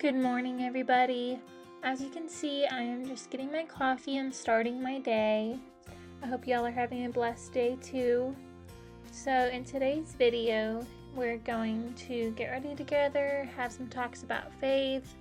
Good morning, everybody. As you can see, I am just getting my coffee and starting my day. I hope y'all are having a blessed day too. So in today's video, we're going to get ready together, have some talks about faith,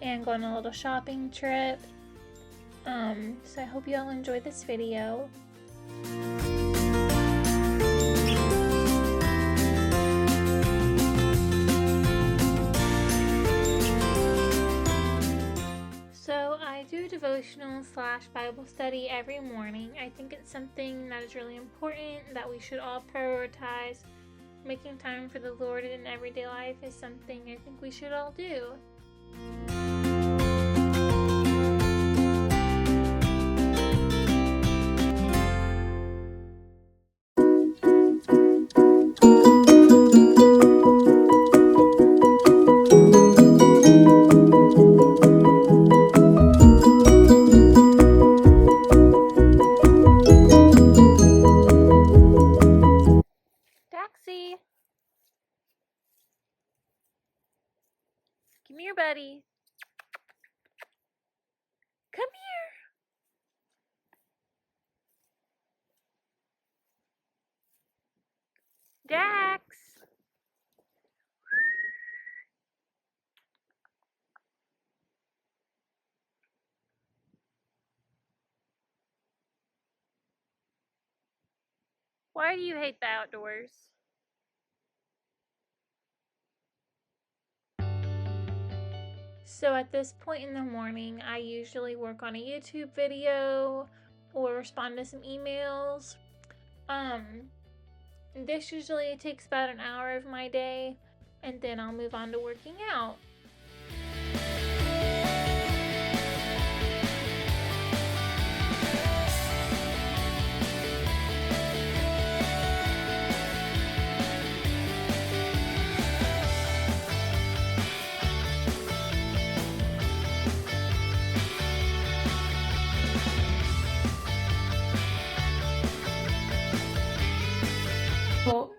and go on a little shopping trip. So I hope y'all enjoy this video. So I do devotional / Bible study every morning. I think it's something that is really important that we should all prioritize. Making time for the Lord in everyday life is something I think we should all do. Taxi! Come here, buddy. Come here. Dax! Why do you hate the outdoors? So at this point in the morning, I usually work on a YouTube video or respond to some emails. This usually takes about an hour of my day, and then I'll move on to working out.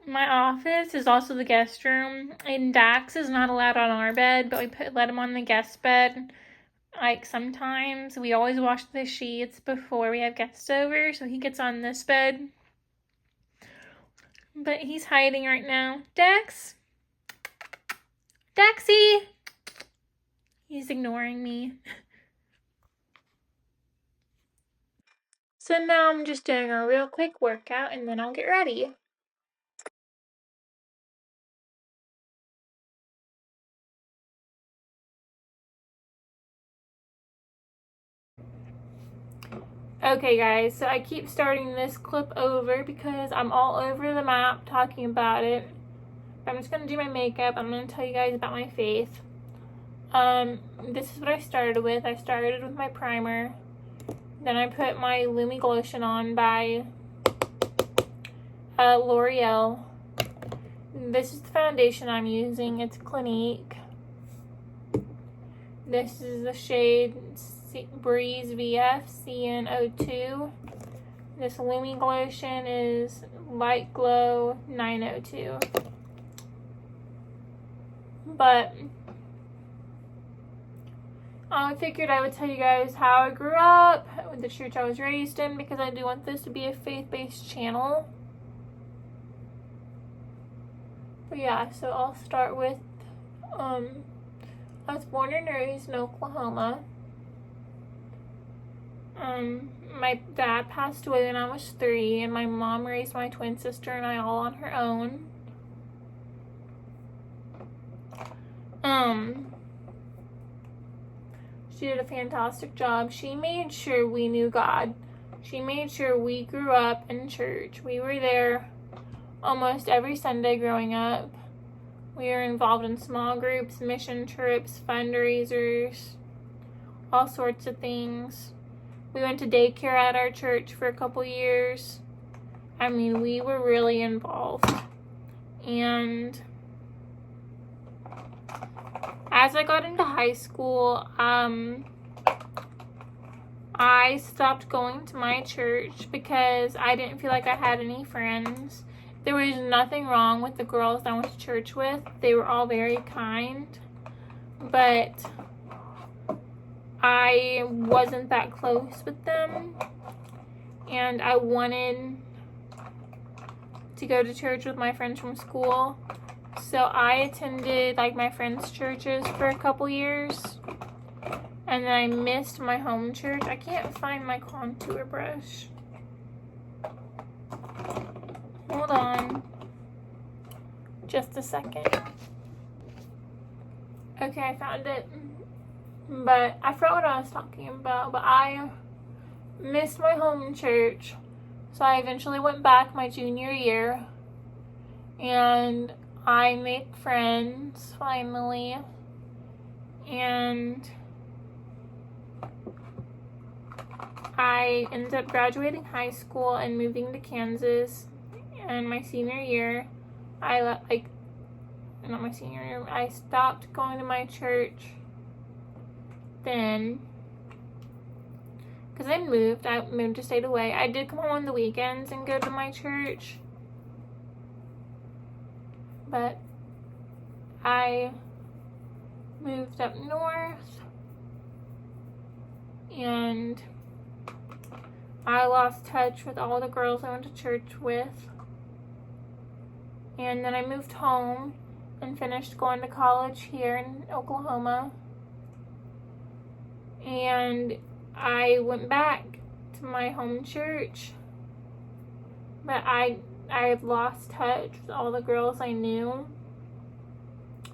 My office is also the guest room, and Dax is not allowed on our bed, but we let him on the guest bed. Like sometimes we always wash the sheets before we have guests over, so he gets on this bed. But he's hiding right now. Dax? Daxie! He's ignoring me. So now I'm just doing a real quick workout and then I'll get ready. Okay guys, so I keep starting this clip over because I'm all over the map talking about it. I'm just going to do my makeup. I'm going to tell you guys about my face. This is what I started with. I started with my primer. Then I put my Lumi Glotion on by L'Oreal. This is the foundation I'm using. It's Clinique. This is the shade Breeze VF CN02. This Lumi Glotion is Light Glow 902. But I figured I would tell you guys how I grew up, with the church I was raised in, because I do want this to be a faith-based channel. But yeah, so I'll start with, I was born and raised in Oklahoma. My dad passed away when I was 3, and my mom raised my twin sister and I all on her own. She did a fantastic job. She made sure we knew God. She made sure we grew up in church. We were there almost every Sunday growing up. We were involved in small groups, mission trips, fundraisers, all sorts of things. We went to daycare at our church for a couple years. I mean, we were really involved. And as I got into high school, I stopped going to my church because I didn't feel like I had any friends. There was nothing wrong with the girls I went to church with. They were all very kind. But I wasn't that close with them, and I wanted to go to church with my friends from school. So I attended like my friends' churches for a couple years, and then I missed my home church. I can't find my contour brush. Hold on just a second. Okay, I found it. But I forgot what I was talking about. But I missed my home church, so I eventually went back my junior year, and I made friends finally, and I ended up graduating high school and moving to Kansas. And my senior year, not my senior year, I stopped going to my church then because I moved to state away. I did come home on the weekends and go to my church, but I moved up north, and I lost touch with all the girls I went to church with. And then I moved home and finished going to college here in Oklahoma. And I went back to my home church, but I had lost touch with all the girls I knew,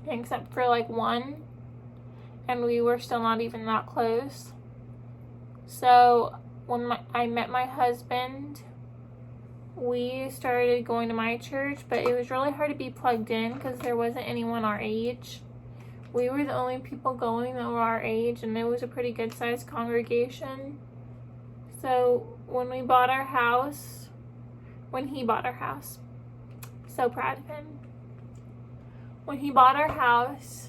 except for like one, and we were still not even that close. So when I met my husband, we started going to my church, but it was really hard to be plugged in because there wasn't anyone our age. We were the only people going that were our age, and it was a pretty good sized congregation. So when he bought our house, so proud of him. When he bought our house,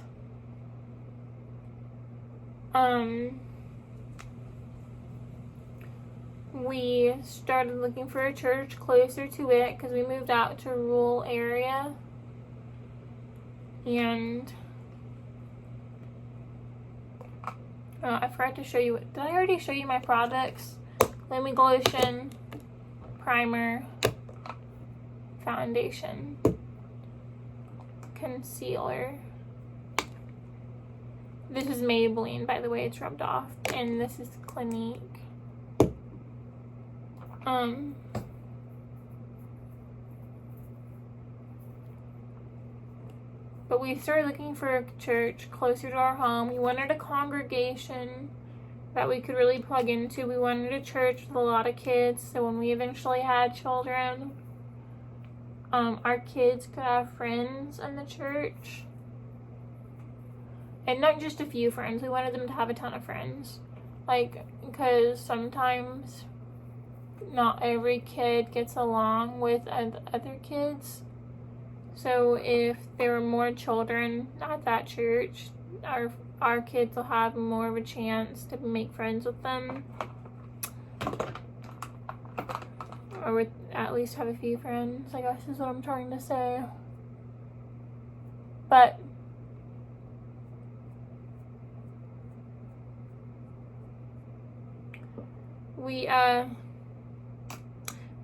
we started looking for a church closer to it because we moved out to a rural area. And I forgot to show you. Did I already show you my products? Lamy Lotion, primer, foundation, concealer. This is Maybelline, by the way, it's rubbed off. And this is Clinique. But we started looking for a church closer to our home. We wanted a congregation that we could really plug into. We wanted a church with a lot of kids, so when we eventually had children, our kids could have friends in the church. And not just a few friends. We wanted them to have a ton of friends. Like, because sometimes not every kid gets along with other kids. So if there were more children at that church, our kids will have more of a chance to make friends with them. Or at least have a few friends, I guess is what I'm trying to say. But we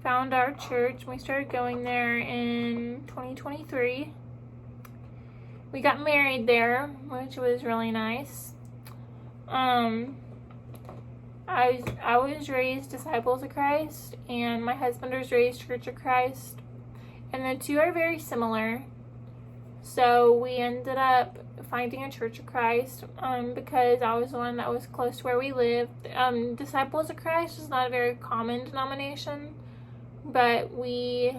found our church. We started going there in 2023. We got married there, which was really nice. I was raised Disciples of Christ, and my husband was raised Church of Christ, and the two are very similar. So we ended up finding a Church of Christ because I was the one that was close to where we lived. Disciples of Christ is not a very common denomination, but we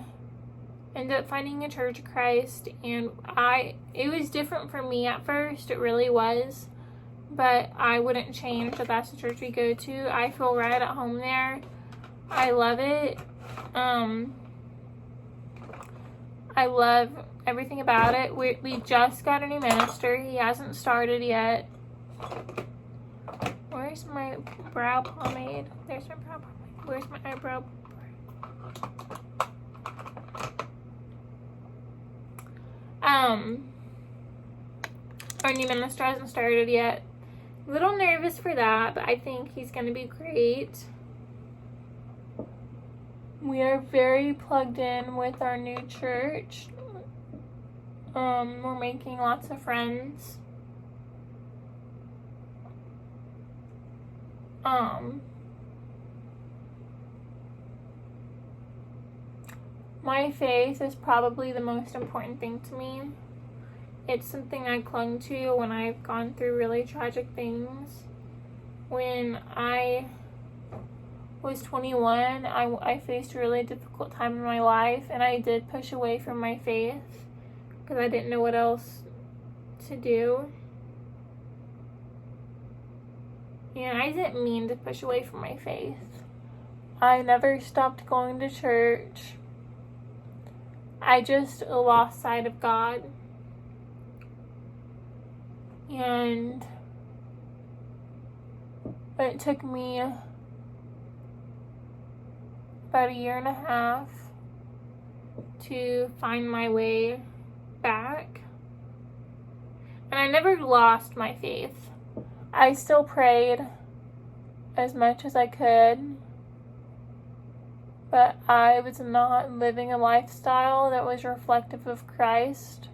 ended up finding a Church of Christ, and it was different for me at first. It really was, but I wouldn't change that that's the church we go to. I feel right at home there. I love it. I love everything about it. We just got a new minister. He hasn't started yet. Where's my brow pomade? There's my brow pomade. Where's my eyebrow? Our new minister hasn't started yet, A little nervous for that, but I think he's going to be great. We are very plugged in with our new church. We're making lots of friends. My faith is probably the most important thing to me. It's something I clung to when I've gone through really tragic things. When I was 21, I faced a really difficult time in my life, and I did push away from my faith because I didn't know what else to do. And I didn't mean to push away from my faith. I never stopped going to church. I just lost sight of God. And it took me about a year and a half to find my way back. And I never lost my faith. I still prayed as much as I could, but I was not living a lifestyle that was reflective of Christ.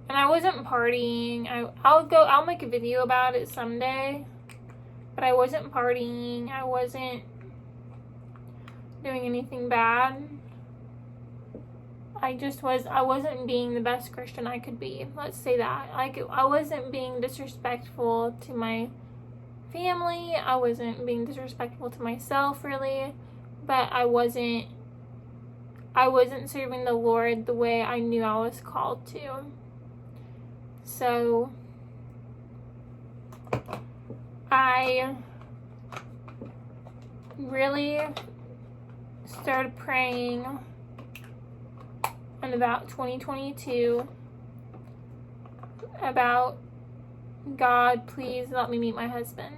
And I wasn't partying. I'll make a video about it someday. But I wasn't partying. I wasn't doing anything bad. I wasn't being the best Christian I could be. Let's say that. I wasn't being disrespectful to my family. I wasn't being disrespectful to myself, really. But I wasn't serving the Lord the way I knew I was called to. So I really started praying in about 2022 about, God, please let me meet my husband.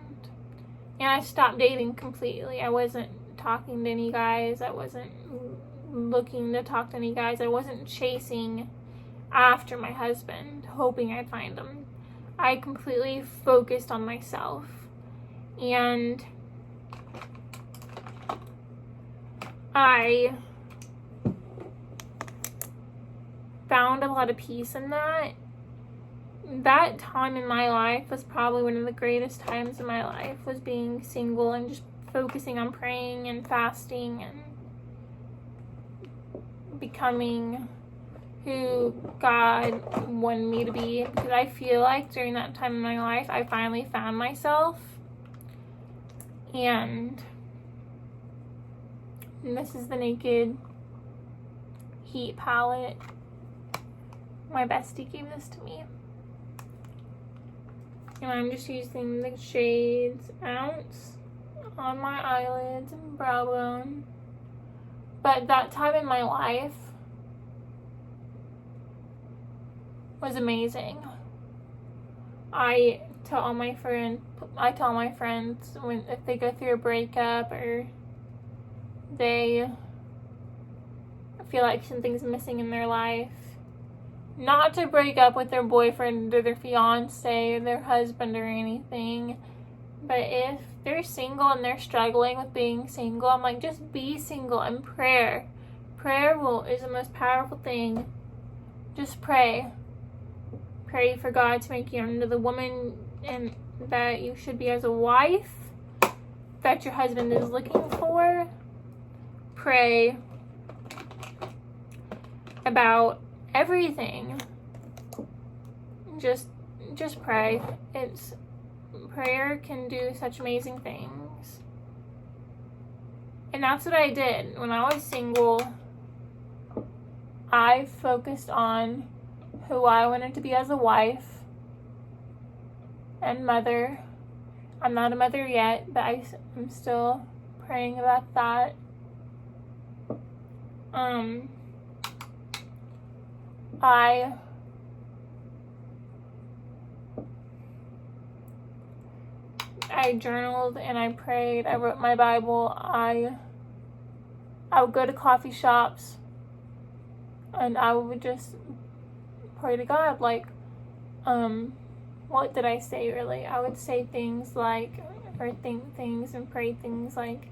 And I stopped dating completely. I wasn't talking to any guys. I wasn't looking to talk to any guys. I wasn't chasing after my husband, hoping I'd find him. I completely focused on myself. And I found a lot of peace in that. That time in my life was probably one of the greatest times in my life, was being single and just focusing on praying and fasting and becoming who God wanted me to be. Because I feel like during that time in my life, I finally found myself. And this is the Naked Heat palette. My bestie gave this to me. And I'm just using the shades Ounce on my eyelids and brow bone. But that time in my life was amazing. I tell all my friends if they go through a breakup or they feel like something's missing in their life, not to break up with their boyfriend or their fiance or their husband or anything. But if they're single and they're struggling with being single, I'm like, just be single and prayer. Prayer is the most powerful thing. Just pray. Pray for God to make you into the woman and that you should be as a wife, that your husband is looking for. Pray about everything. Just pray. Prayer can do such amazing things. And that's what I did. When I was single, I focused on who I wanted to be as a wife and mother. I'm not a mother yet, but I'm still praying about that. I journaled and I prayed. I wrote my Bible. I would go to coffee shops and I would just pray to God, like, what did I say really? I would say things like, or think things and pray things like,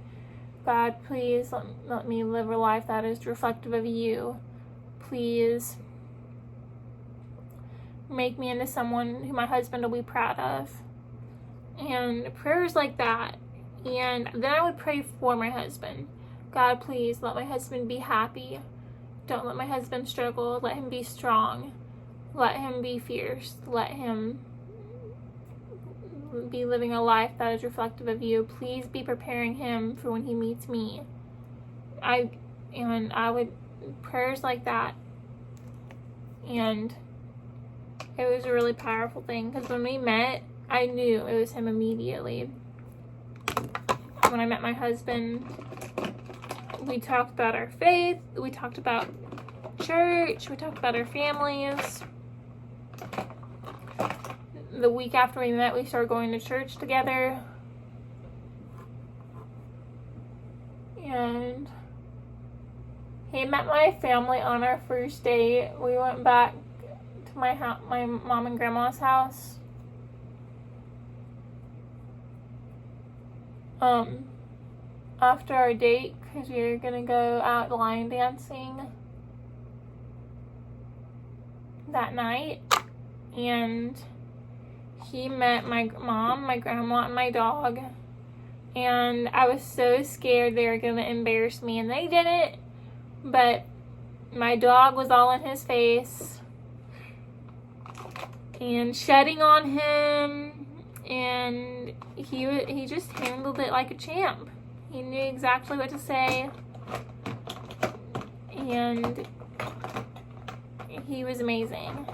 God, please let me live a life that is reflective of you. Please make me into someone who my husband will be proud of. And prayers like that. And then I would pray for my husband. God, please let my husband be happy. Don't let my husband struggle. Let him be strong. Let him be fierce. Let him be living a life that is reflective of you. Please be preparing him for when he meets me. I would prayers like that. And it was a really powerful thing, because when we met, I knew it was him immediately. When I met my husband, we talked about our faith, we talked about church, we talked about our families. The week after we met, we started going to church together. And he met my family on our first date. We went back to my mom and grandma's house. After our date, because we were gonna go out line dancing that night, and he met my mom, my grandma, and my dog, and I was so scared they were gonna embarrass me, and they didn't, but my dog was all in his face and shedding on him, and he just handled it like a champ. He knew exactly what to say, and he was amazing.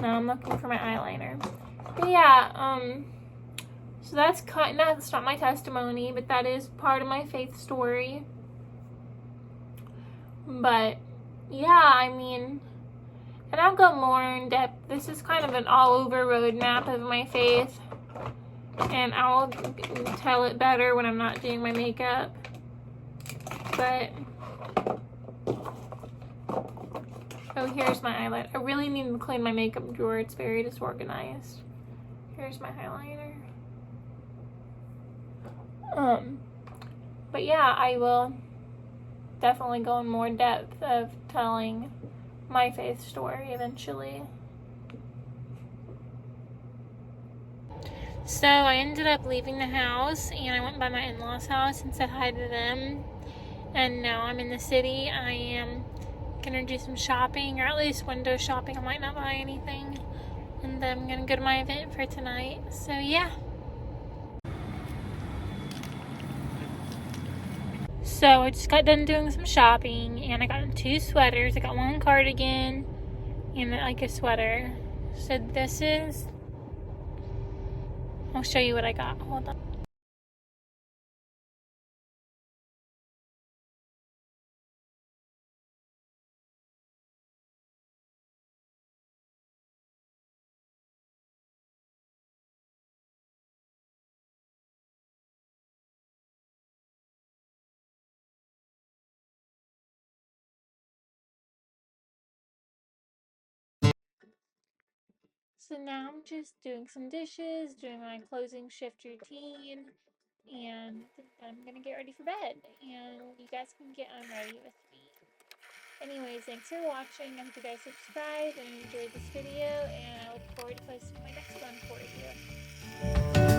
Now I'm looking for my eyeliner. But yeah, so that's not my testimony, but that is part of my faith story. But yeah, I mean, and I'll go more in depth. This is kind of an all-over roadmap of my faith, and I'll tell it better when I'm not doing my makeup. But oh, here's my eyeliner. I really need to clean my makeup drawer. It's very disorganized. Here's my highlighter. But yeah, I will definitely go in more depth of telling my faith story eventually. So I ended up leaving the house, and I went by my in-laws' house and said hi to them. And now I'm in the city. I am gonna do some shopping, or at least window shopping. I might not buy anything. And then I'm gonna go to my event for tonight. So yeah. So I just got done doing some shopping, and I got 2 sweaters. I got 1 cardigan and like a sweater. So this is, I'll show you what I got. Hold on. So now I'm just doing some dishes, doing my closing shift routine, and I'm gonna get ready for bed, and you guys can get on ready with me. Anyways, thanks for watching. I hope you guys subscribe and enjoyed this video, and I look forward to posting my next one for you.